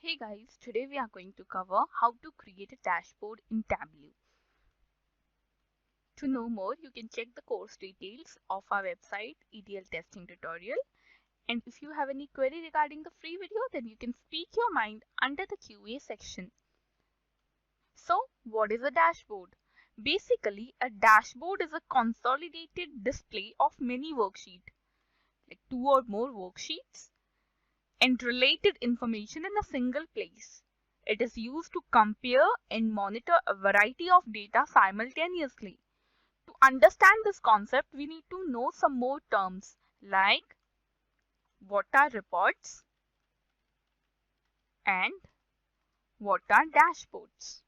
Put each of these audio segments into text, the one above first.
Hey guys, today we are going to cover how to create a dashboard in Tableau. To know more, you can check the course details of our website, ETL Testing Tutorial. And if you have any query regarding the free video, then you can speak your mind under the QA section. So, what is a dashboard? Basically, a dashboard is a consolidated display of many worksheets, like 2 or more worksheets and related information in a single place. It is used to compare and monitor a variety of data simultaneously. To understand this concept, we need to know some more terms like what are reports and what are dashboards,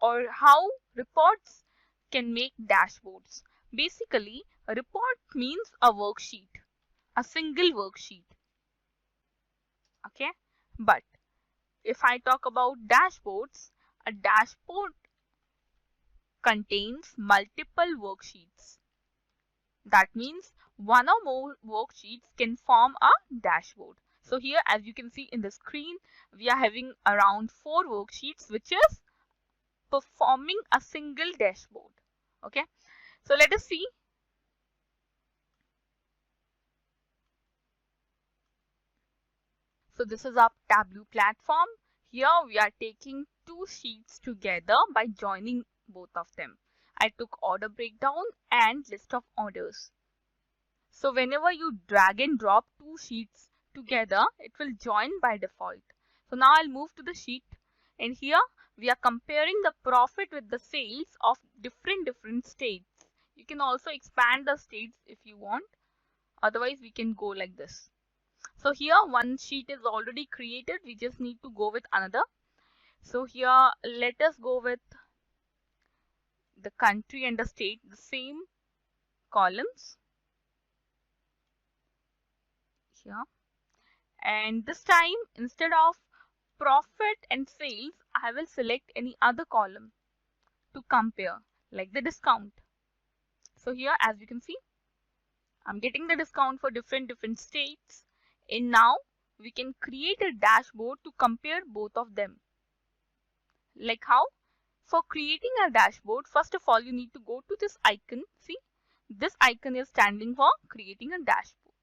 or how reports can make dashboards. Basically, a report means a worksheet, a single worksheet. Okay, but if I talk about dashboards, a dashboard contains multiple worksheets. That means one or more worksheets can form a dashboard. So here, as you can see in the screen, we are having around 4 worksheets which is performing a single dashboard. Okay, so let us see. So this is our Tableau platform. Here we are taking 2 sheets together by joining both of them. I took order breakdown and list of orders. So whenever you drag and drop 2 sheets together, it will join by default. So now I'll move to the sheet, and here we are comparing the profit with the sales of different states. You can also expand the states if you want. Otherwise, we can go like this. So here one sheet is already created. We just need to go with another. So here let us go with the country and the state, the same columns here. And this time, instead of profit and sales, I will select any other column to compare, like the discount. So here, as you can see, I'm getting the discount for different states. And now we can create a dashboard to compare both of them. Like how? For creating a dashboard, first of all, you need to go to this icon. See, this icon is standing for creating a dashboard.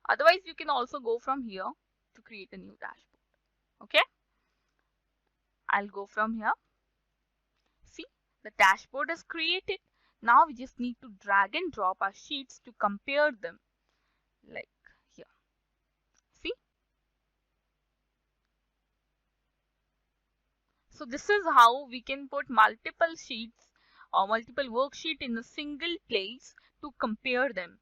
Otherwise, you can also go from here to create a new dashboard. Okay, I'll go from here. See, the dashboard is created. Now we just need to drag and drop our sheets to compare them, like here. See, so this is how we can put multiple sheets or multiple worksheet in a single place to compare them.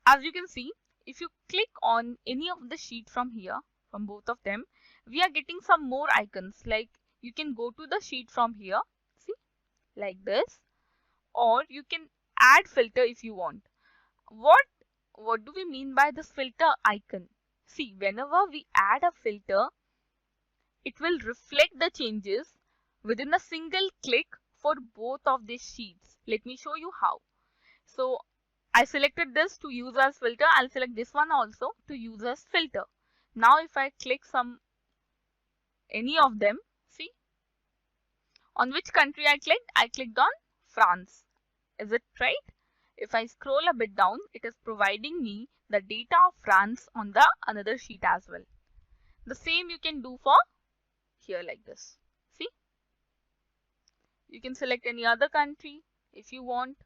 As you can see, if you click on any of the sheet from here, from both of them, we are getting some more icons. Like you can go to the sheet from here, see, like this, or you can add filter if you want. What do we mean by this filter icon? See, whenever we add a filter, it will reflect the changes within a single click for both of these sheets. Let me show you how. So I selected this to use as filter. I'll select this one also to use as filter. Now if I click any of them, see, on which country I clicked on France. Is it right? If I scroll a bit down, it is providing me the data of France on the another sheet as well. The same you can do for here like this. See, you can select any other country if you want.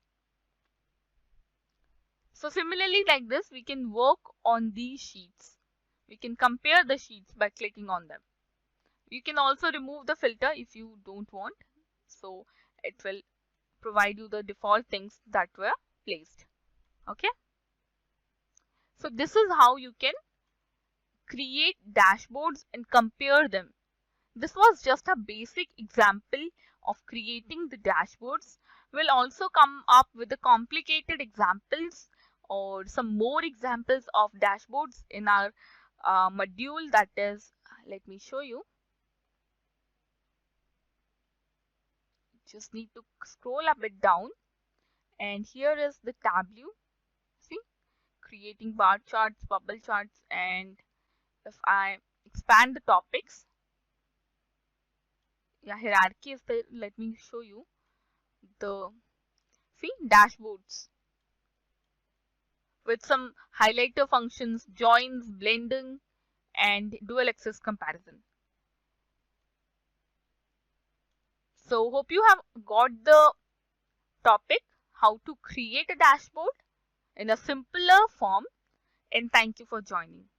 So similarly like this, we can work on these sheets. We can compare the sheets by clicking on them. You can also remove the filter if you don't want. So it will provide you the default things that were placed. Okay. So this is how you can create dashboards and compare them. This was just a basic example of creating the dashboards. We'll also come up with the complicated examples or some more examples of dashboards in our module, that is, let me show you. Just need to scroll a bit down, and here is the Tableau. See, creating bar charts, bubble charts, and if I expand the topics, yeah, hierarchy is there. Let me show you the, see, dashboards with some highlighter functions, joins, blending, and dual axis comparison. So hope you have got the topic how to create a dashboard in a simpler form, and thank you for joining.